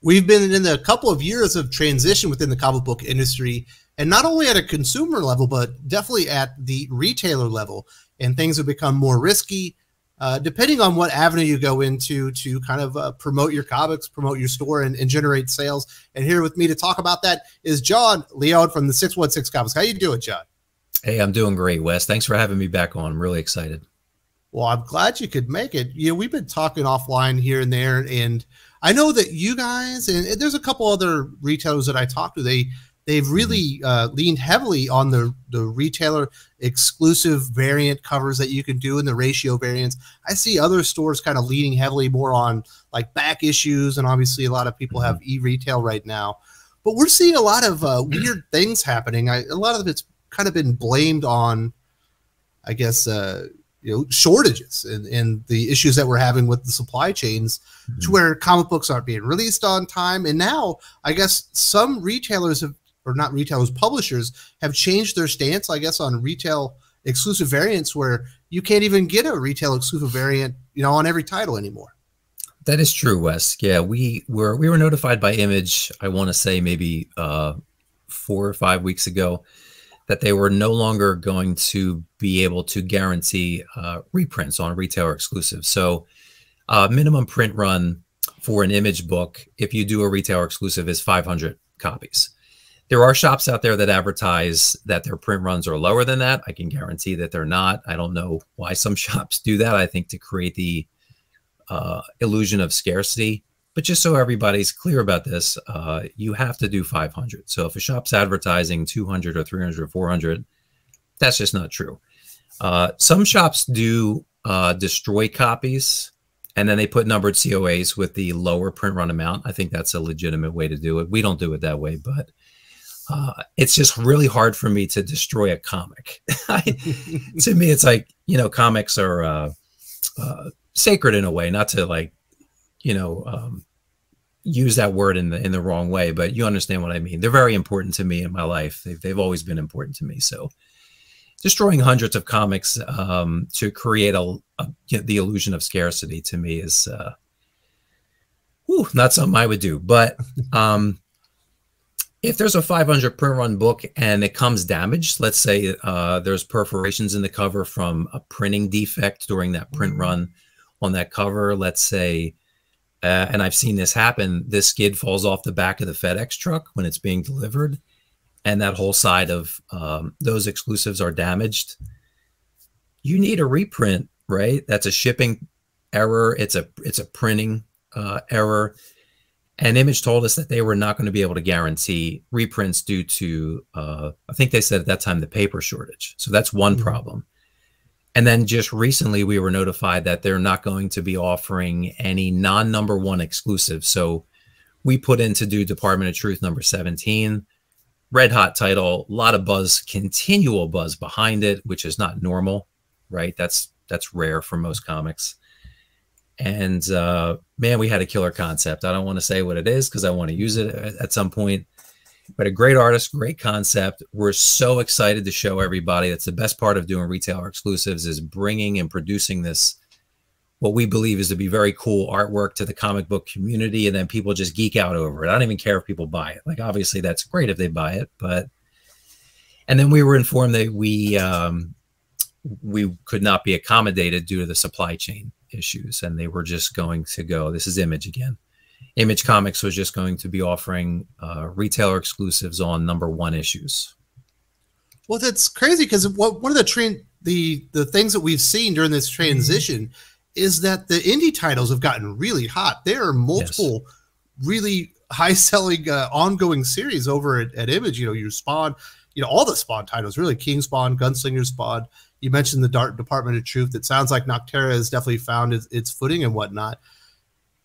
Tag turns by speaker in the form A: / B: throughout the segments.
A: We've been in a couple of years of transition within the comic book industry, and not only at a consumer level, but definitely at the retailer level. And things have become more risky, depending on what avenue you go into to kind of promote your comics, promote your store, and generate sales. And here with me to talk about that is John Leon from the 616 Comics. How you doing, John?
B: Hey, I'm doing great, Wes. Thanks for having me back on. I'm really excited.
A: Well, I'm glad you could make it. You know, we've been talking offline here and there, and I know that you guys, and there's a couple other retailers that I talked to, they've really leaned heavily on the retailer exclusive variant covers that you can do in the ratio variants. I see other stores kind of leaning heavily more on like back issues, and obviously a lot of people have e-retail right now. But we're seeing a lot of weird things happening. A lot of it's kind of been blamed on, I guess, shortages and the issues that we're having with the supply chains, to where comic books aren't being released on time. And now I guess some retailers have, or not retailers, publishers have changed their stance, I guess, on retail exclusive variants, where you can't even get a retail exclusive variant, on every title anymore.
B: That is true, Wes. Yeah, we were notified by Image, I want to say maybe 4 or 5 weeks ago, that they were no longer going to be able to guarantee reprints on retailer exclusive. So minimum print run for an Image book, if you do a retailer exclusive, is 500 copies. There are shops out there that advertise that their print runs are lower than that. I can guarantee that they're not. I don't know why some shops do that. I think to create the illusion of scarcity. But just so everybody's clear about this, you have to do 500. So if a shop's advertising 200 or 300 or 400, that's just not true. Some shops do destroy copies, and then they put numbered COAs with the lower print run amount. I think that's a legitimate way to do it. We don't do it that way, but it's just really hard for me to destroy a comic. To me, it's like, comics are sacred in a way, not to like, use that word in the wrong way, but you understand what I mean. They're very important to me in my life. They've always been important to me. So destroying hundreds of comics to create the illusion of scarcity, to me, is not something I would do. But if there's a 500 print run book and it comes damaged, let's say there's perforations in the cover from a printing defect during that print run on that cover, let's say, and I've seen this happen, this skid falls off the back of the FedEx truck when it's being delivered, and that whole side of those exclusives are damaged. You need a reprint, right? That's a shipping error. It's a printing error. And Image told us that they were not going to be able to guarantee reprints due to, I think they said at that time, the paper shortage. So that's one problem. And then just recently, we were notified that they're not going to be offering any non-number 1 exclusive. So we put in to do Department of Truth number 17, red hot title, a lot of buzz, continual buzz behind it, which is not normal, right? That's rare for most comics. And man, we had a killer concept. I don't want to say what it is because I want to use it at some point. But a great artist, great concept. We're so excited to show everybody. That's the best part of doing retailer exclusives, is bringing and producing this, what we believe is to be very cool artwork, to the comic book community, and then people just geek out over it. I don't even care if people buy it. Like, obviously that's great if they buy it, but, and then we were informed that we could not be accommodated due to the supply chain issues, and they were just going to go, this is Image again. Image Comics was just going to be offering retailer exclusives on number 1 issues.
A: Well, that's crazy, because one of the things that we've seen during this transition is that the indie titles have gotten really hot. There are multiple really high-selling ongoing series over at Image. Your Spawn, all the Spawn titles, really, King Spawn, Gunslinger Spawn. You mentioned the Department of Truth. It sounds like Nocterra has definitely found its footing and whatnot.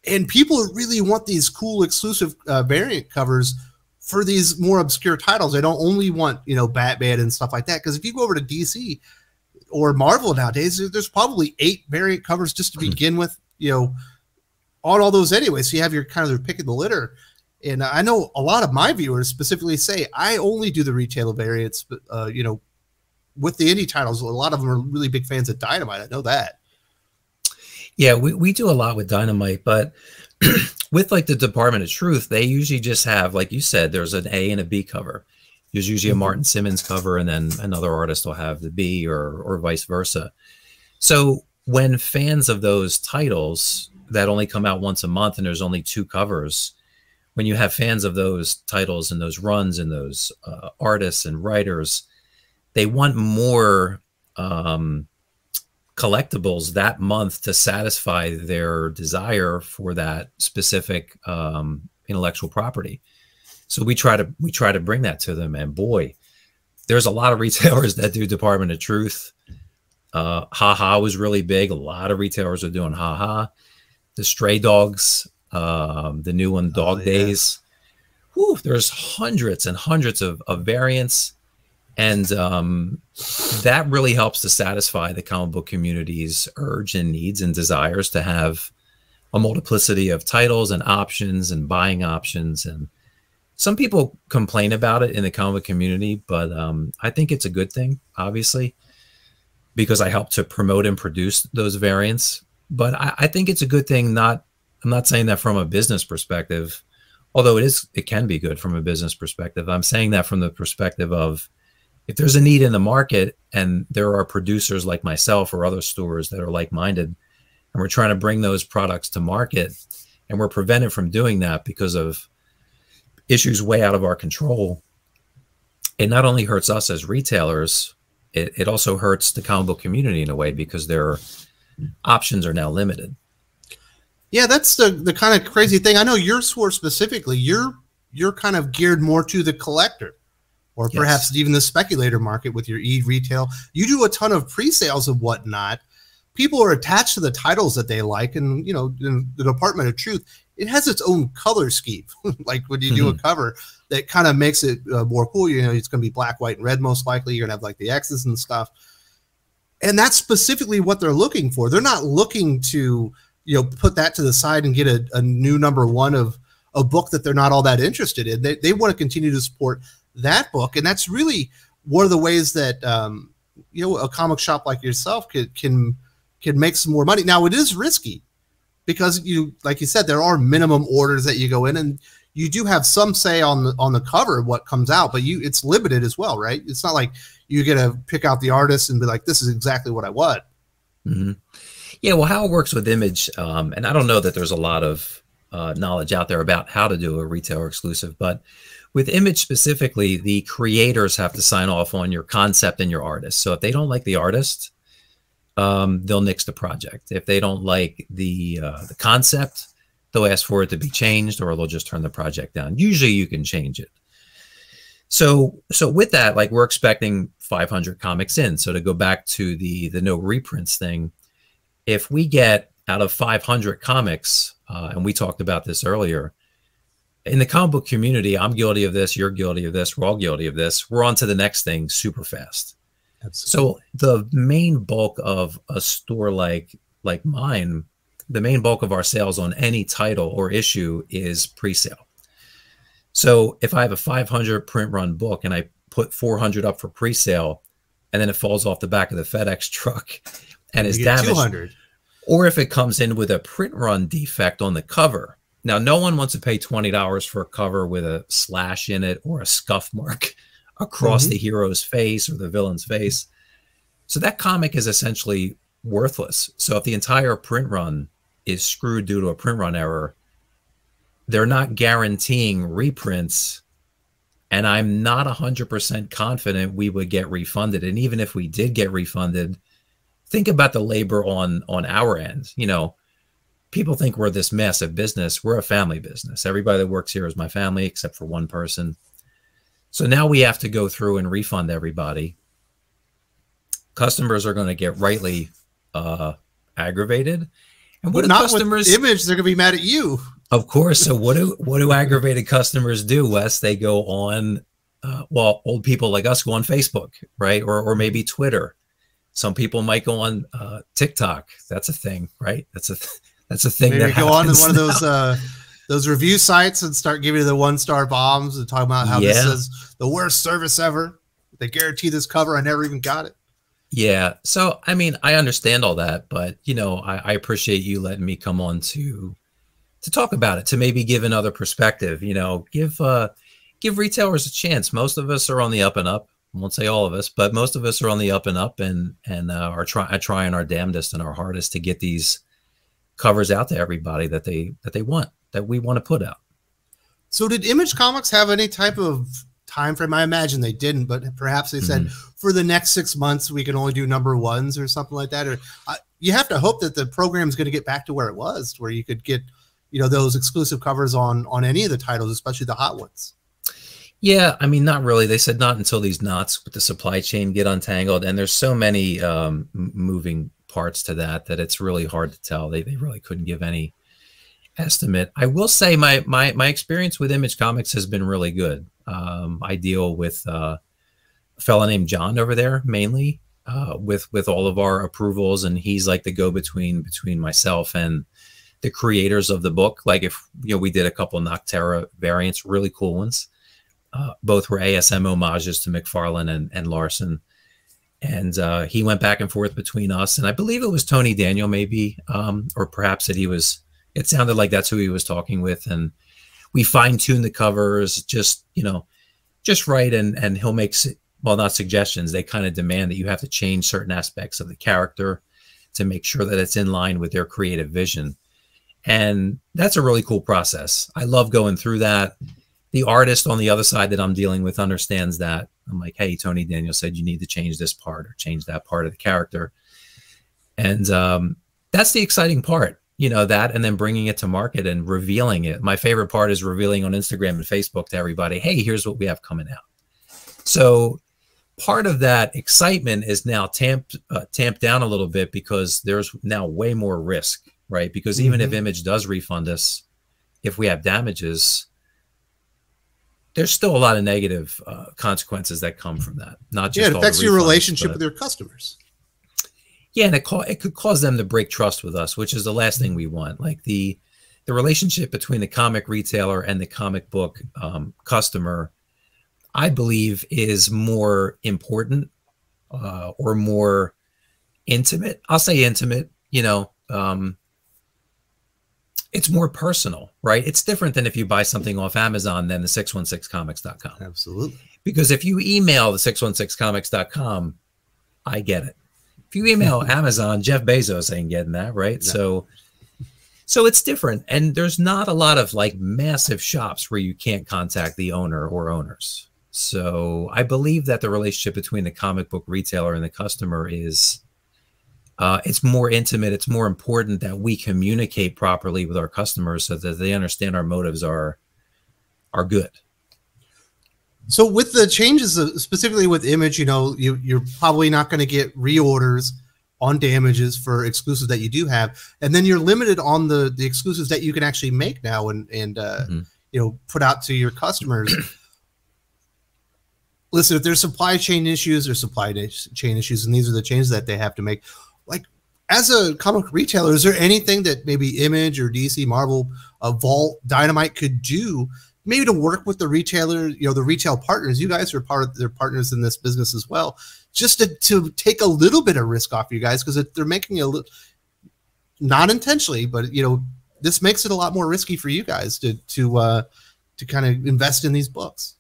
A: And people really want these cool exclusive variant covers for these more obscure titles. They don't only want, Batman and stuff like that. Because if you go over to DC or Marvel nowadays, there's probably 8 variant covers just to begin with, on all those anyway. So you have your kind of pick of the litter. And I know a lot of my viewers specifically say, I only do the retail variants, but, with the indie titles, a lot of them are really big fans of Dynamite. I know that.
B: Yeah, we do a lot with Dynamite, but with like the Department of Truth, they usually just have, like you said, there's an A and a B cover. There's usually a Martin Simmons cover, and then another artist will have the B, or vice versa. So when fans of those titles that only come out once a month and there's only 2 covers, when you have fans of those titles and those runs and those artists and writers, they want more collectibles that month to satisfy their desire for that specific intellectual property. So we try to bring that to them, and boy, there's a lot of retailers that do Department of Truth. Ha Ha was really big. A lot of retailers are doing Ha Ha. The Stray Dogs, the new one, Dog Days. Whew, there's hundreds and hundreds of variants, and that really helps to satisfy the comic book community's urge and needs and desires to have a multiplicity of titles and options and buying options. And some people complain about it in the comic book community, but I think it's a good thing, obviously, because I help to promote and produce those variants. But I think it's a good thing. I'm not saying that from a business perspective, although it can be good from a business perspective. I'm saying that from the perspective of, if there's a need in the market and there are producers like myself or other stores that are like-minded, and we're trying to bring those products to market, and we're prevented from doing that because of issues way out of our control, it not only hurts us as retailers, it also hurts the comic book community in a way, because their options are now limited.
A: Yeah, that's the kind of crazy thing. I know your store specifically, you're kind of geared more to the collector, or perhaps even the speculator market with your e-retail. You do a ton of pre-sales and whatnot. People are attached to the titles that they like, and you know, in the Department of Truth, it has its own color scheme. Like when you do a cover, that kind of makes it more cool. You know, it's going to be black, white, and red most likely. You're going to have like the X's and stuff. And that's specifically what they're looking for. They're not looking to, you know, put that to the side and get a new #1 of a book that they're not all that interested in. They want to continue to support that book. And that's really one of the ways that, you know, a comic shop like yourself can make some more money. Now, it is risky because like you said, there are minimum orders that you go in, and you do have some say on the cover of what comes out, but it's limited as well, right? It's not like you get to pick out the artist and be like, this is exactly what I want.
B: Mm-hmm. Yeah, well, how it works with Image, and I don't know that there's a lot of knowledge out there about how to do a retailer exclusive, but with Image specifically, the creators have to sign off on your concept and your artist. So if they don't like the artist, they'll nix the project. If they don't like the concept, they'll ask for it to be changed, or they'll just turn the project down. Usually you can change it. So with that, like, we're expecting 500 comics in. So to go back to the no reprints thing, if we get out of 500 comics, and we talked about this earlier, in the comic book community, I'm guilty of this, you're guilty of this, we're all guilty of this. We're on to the next thing super fast. Absolutely. So the main bulk of a store like mine, the main bulk of our sales on any title or issue is pre-sale. So if I have a 500 print run book and I put 400 up for pre-sale, and then it falls off the back of the FedEx truck and is damaged,
A: 200.
B: Or if it comes in with a print run defect on the cover. Now, no one wants to pay $20 for a cover with a slash in it or a scuff mark across the hero's face or the villain's face. So that comic is essentially worthless. So if the entire print run is screwed due to a print run error, they're not guaranteeing reprints, and I'm not 100% confident we would get refunded. And even if we did get refunded, think about the labor on our end. You know, people think we're this massive business. We're a family business. Everybody that works here is my family, except for one person. So now we have to go through and refund everybody. Customers are going to get rightly aggravated. And what do customers?
A: With Image, they're going to be mad at you.
B: Of course. So what do aggravated customers do, Wes? They go on, well, old people like us go on Facebook, right? Or maybe Twitter. Some people might go on TikTok. That's a thing, right? That's a thing.
A: Maybe go on to one of those review sites and start giving you the 1-star bombs and talk about how this is the worst service ever. They guarantee this cover. I never even got it.
B: Yeah. So, I mean, I understand all that, but, you know, I appreciate you letting me come on to talk about it, to maybe give another perspective, you know, give retailers a chance. Most of us are on the up and up. I won't say all of us, but most of us are on the up and up, and are trying our damnedest and our hardest to get these covers out to everybody that they want, that we want to put out.
A: So did Image Comics have any type of time frame? I imagine they didn't, but perhaps they said for the next 6 months we can only do #1s or something like that. Or you have to hope that the program is going to get back to where it was, where you could get, you know, those exclusive covers on any of the titles, especially the hot ones.
B: Yeah, I mean, not really. They said not until these knots with the supply chain get untangled, and there's so many moving parts to that it's really hard to tell. They really couldn't give any estimate. I will say my experience with Image Comics has been really good. I deal with a fella named John over there mainly, with all of our approvals, and he's like the go-between between myself and the creators of the book. Like, if you know, we did a couple Nocterra variants, really cool ones. Both were ASM homages to McFarlane and Larson. And he went back and forth between us. And I believe it was Tony Daniel, maybe, or perhaps that it sounded like that's who he was talking with. And we fine-tuned the covers just right. And he'll make, well, not suggestions. They kind of demand that you have to change certain aspects of the character to make sure that it's in line with their creative vision. And that's a really cool process. I love going through that. The artist on the other side that I'm dealing with understands that. I'm like, hey, Tony Daniel said you need to change this part or change that part of the character. And that's the exciting part, you know, that, and then bringing it to market and revealing it. My favorite part is revealing on Instagram and Facebook to everybody, hey, here's what we have coming out. So part of that excitement is now tamped down a little bit, because there's now way more risk, right? Because even if Image does refund us, if we have damages, there's still a lot of negative consequences that come from that. Not just
A: it affects your relationship with your customers.
B: Yeah, and it could cause them to break trust with us, which is the last thing we want. Like the relationship between the comic retailer and the comic book customer, I believe, is more important or more intimate. I'll say intimate, you know. It's more personal, right? It's different than if you buy something off Amazon than the 616comics.com.
A: Absolutely.
B: Because if you email the 616comics.com, I get it. If you email Amazon, Jeff Bezos ain't getting that, right? No. So it's different. And there's not a lot of like massive shops where you can't contact the owner or owners. So I believe that the relationship between the comic book retailer and the customer is it's more intimate. It's more important that we communicate properly with our customers so that they understand our motives are good.
A: So with the changes, specifically with Image, you know, you're probably not going to get reorders on damages for exclusives that you do have, and then you're limited on the exclusives that you can actually make now and you know, put out to your customers. Listen, if there's supply chain issues, and these are the changes that they have to make. Like, as a comic retailer, is there anything that maybe Image or DC, Marvel, Vault, Dynamite could do, maybe to work with the retailer, you know, the retail partners? You guys are part of their partners in this business as well, just to take a little bit of risk off you guys, because they're making a not intentionally, but you know, this makes it a lot more risky for you guys to kind of invest in these books.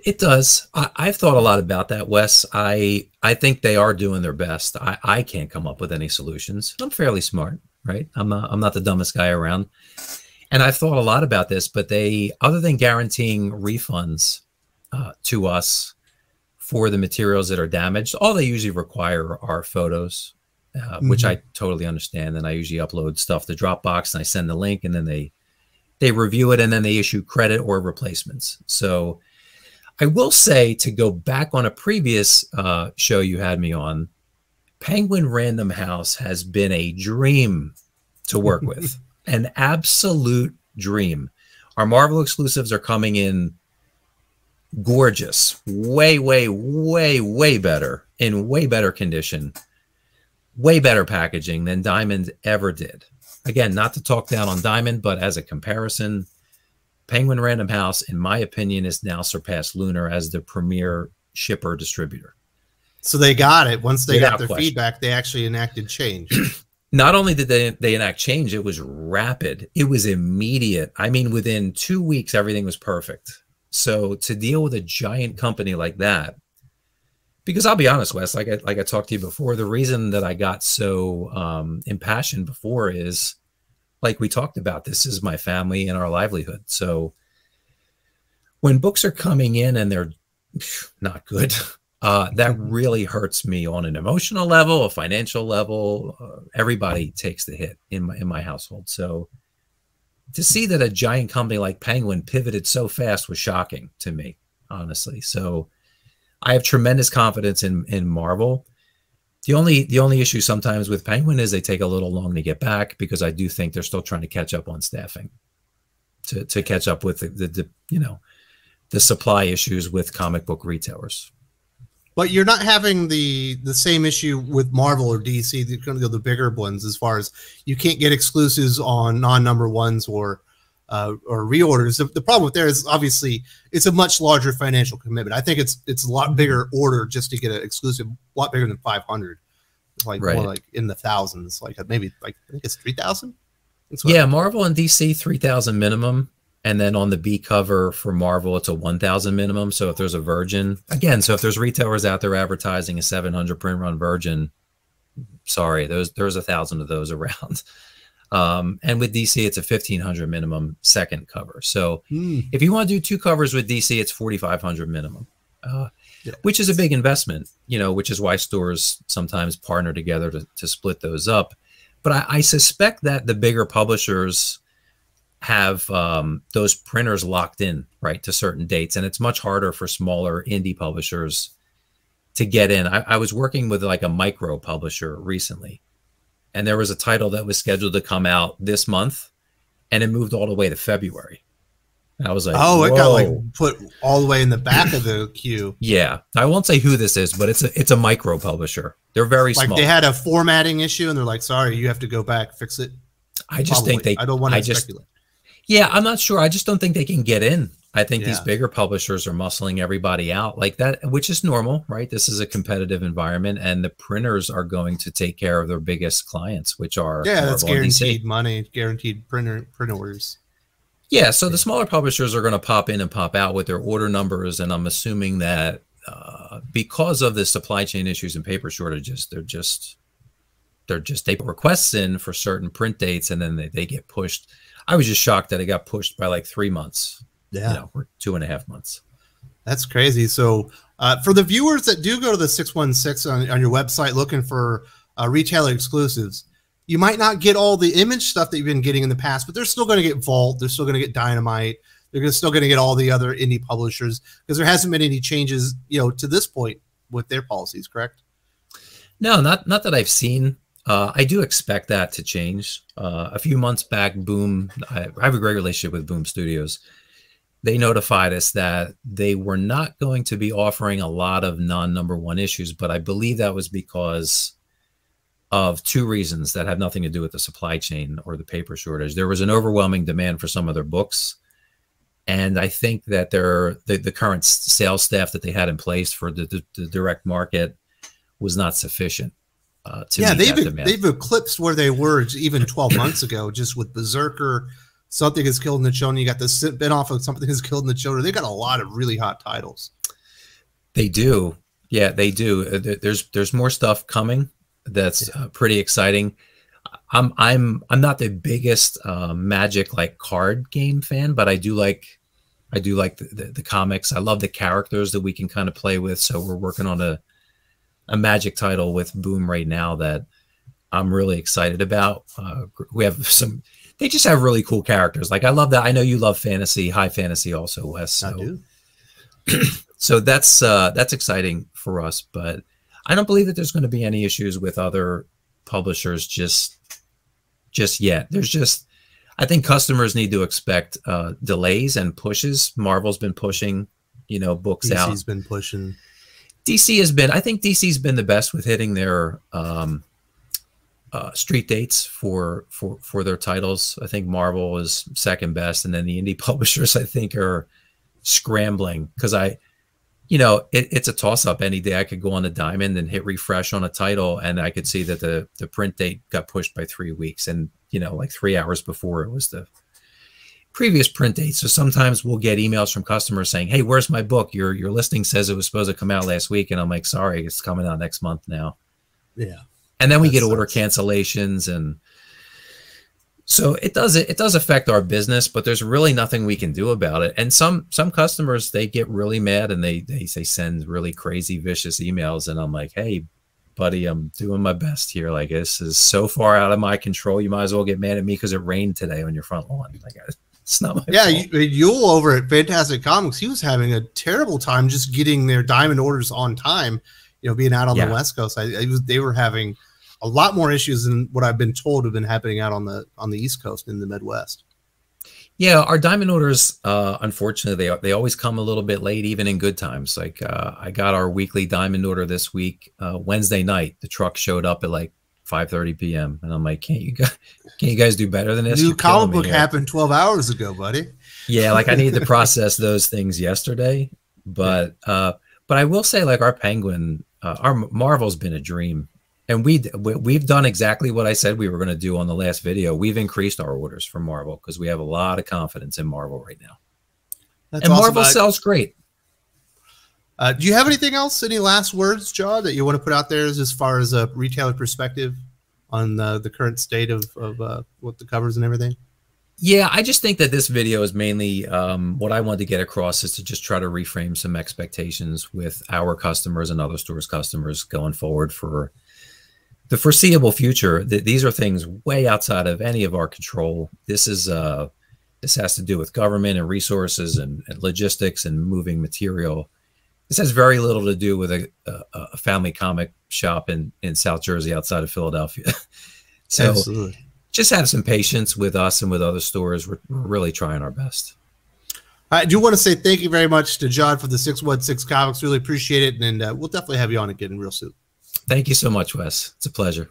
B: It does. I've thought a lot about that, Wes. I think they are doing their best. I can't come up with any solutions. I'm fairly smart, right? I'm not the dumbest guy around. And I've thought a lot about this, but they, other than guaranteeing refunds to us for the materials that are damaged, all they usually require are photos, which I totally understand. And I usually upload stuff to Dropbox and I send the link, and then they review it, and then they issue credit or replacements. So I will say, to go back on a previous show you had me on, Penguin Random House has been a dream to work with. An absolute dream. Our Marvel exclusives are coming in gorgeous, way better, in way better condition, way better packaging than Diamond ever did. Again, not to talk down on Diamond, but as a comparison, Penguin Random House, in my opinion, has now surpassed Lunar as the premier shipper distributor.
A: So they got it. Once they got their feedback, they actually enacted change.
B: not only did they enact change, it was rapid. It was immediate. I mean, within 2 weeks, everything was perfect. So to deal with a giant company like that, because I'll be honest, Wes, like I talked to you before, the reason that I got so impassioned before is, like we talked about, this is my family and our livelihood. So when books are coming in and they're not good, that really hurts me on an emotional level, a financial level. Everybody takes the hit in my household. So to see that a giant company like Penguin pivoted so fast was shocking to me, honestly. So I have tremendous confidence in Marvel. The only issue sometimes with Penguin is they take a little long to get back, because I do think they're still trying to catch up on staffing to catch up with the supply issues with comic book retailers.
A: But you're not having the same issue with Marvel or DC. They're going to go the bigger ones, as far as you can't get exclusives on non-number ones or reorders. The problem with there is, obviously, it's a much larger financial commitment. I think it's a lot bigger order just to get an exclusive, a lot bigger than 500. It's like more like in the thousands, like maybe like I think it's 3,000.
B: Yeah, Marvel and DC 3,000 minimum. And then on the B cover for Marvel, it's a 1,000 minimum. So if there's a Virgin, again, so if there's retailers out there advertising a 700 print run Virgin, sorry, there's 1,000 of those around. And with DC, it's a 1,500 minimum second cover. So if you want to do 2 covers with DC, it's 4,500 minimum, which is a big investment, which is why stores sometimes partner together to split those up. But I suspect that the bigger publishers have those printers locked in, right, to certain dates. And it's much harder for smaller indie publishers to get in. I was working with like a micro publisher recently, and there was a title that was scheduled to come out this month, and it moved all the way to February. And I was like,
A: oh,
B: whoa.
A: It got like put all the way in the back of the queue.
B: Yeah. I won't say who this is, but it's a micro publisher. They're very small.
A: Like they had a formatting issue and they're like, sorry, you have to go back, fix it.
B: I just think
A: I don't want to speculate.
B: Yeah, I'm not sure. I just don't think they can get in. I think these bigger publishers are muscling everybody out like that, which is normal, right? This is a competitive environment, and the printers are going to take care of their biggest clients, which are
A: that's guaranteed money, guaranteed printer orders.
B: Yeah, so the smaller publishers are going to pop in and pop out with their order numbers, and I'm assuming that because of the supply chain issues and paper shortages, they put requests in for certain print dates, and then they get pushed. I was just shocked that it got pushed by like 3 months.
A: Yeah,
B: or 2.5 months.
A: That's crazy. So for the viewers that do go to the 616 on your website looking for retailer exclusives, you might not get all the Image stuff that you've been getting in the past, but they're still going to get Vault. They're still going to get Dynamite. They're still going to get all the other indie publishers, because there hasn't been any changes, to this point with their policies, correct?
B: No, not that I've seen. I do expect that to change. A few months back, Boom, I have a great relationship with Boom Studios. They notified us that they were not going to be offering a lot of non-number 1 issues, but I believe that was because of 2 reasons that have nothing to do with the supply chain or the paper shortage. There was an overwhelming demand for some of their books, and I think that the current sales staff that they had in place for the direct market was not sufficient. They've eclipsed where they were even 12 months ago, just with Berserker, Something Is Killed in the Shonen. You got the spin-off of Something Is Killed in the Shonen. They got a lot of really hot titles. They do. Yeah, they do. There's more stuff coming that's pretty exciting. I'm not the biggest Magic like card game fan, but I do like the comics. I love the characters that we can kind of play with. So we're working on a Magic title with Boom right now that I'm really excited about. We have they just have really cool characters. Like I love that. I know you love fantasy, high fantasy also, Wes. So. I do. So that's exciting for us, but I don't believe that there's going to be any issues with other publishers just yet. I think customers need to expect delays and pushes. Marvel's been pushing, books out. DC's been pushing. I think DC's been the best with hitting their street dates for their titles. I think Marvel is second best, and then the indie publishers I think are scrambling, because you know, it's a toss up. Any day I could go on the Diamond and hit refresh on a title, and I could see that the print date got pushed by 3 weeks, and you know, like 3 hours before it was the previous print date. So sometimes we'll get emails from customers saying, "Hey, where's my book? Your listing says it was supposed to come out last week," and I'm like, "Sorry, it's coming out next month now."
A: Yeah,
B: and then we get order cancellations, and so it does affect our business, but there's really nothing we can do about it. And some customers, they get really mad and they send really crazy, vicious emails. And I'm like, hey, buddy, I'm doing my best here. Like, this is so far out of my control. You might as well get mad at me because it rained today on your front lawn. Like, it's not my fault.
A: Yule over at Fantastic Comics, he was having a terrible time just getting their Diamond orders on time. You know, being out on the West Coast, they were having a lot more issues than what I've been told have been happening out on the East Coast in the Midwest.
B: Yeah, our Diamond orders, unfortunately, they always come a little bit late, even in good times. Like I got our weekly Diamond order this week, Wednesday night. The truck showed up at like 5:30 p.m. and I'm like, can't you guys do better than this?
A: New comic book happened 12 hours ago, buddy.
B: Yeah, like I need to process those things yesterday, but I will say, like, our Penguin, our Marvel's been a dream. And we've done exactly what I said we were going to do on the last video. We've increased our orders for Marvel because we have a lot of confidence in Marvel right now. That's and awesome. Marvel sells great.
A: Do you have anything else? Any last words, John, that you want to put out there as far as a retailer perspective on the current state of what the covers and everything?
B: Yeah, I just think that this video is mainly what I wanted to get across is to just try to reframe some expectations with our customers and other stores' customers going forward for the foreseeable future. These are things way outside of any of our control. This has to do with government and resources and logistics and moving material. This has very little to do with a family comic shop in South Jersey outside of Philadelphia. So absolutely. Just have some patience with us and with other stores. We're really trying our best.
A: I do want to say thank you very much to John for the 616 Comics. Really appreciate it. And we'll definitely have you on again real soon.
B: Thank you so much, Wes. It's a pleasure.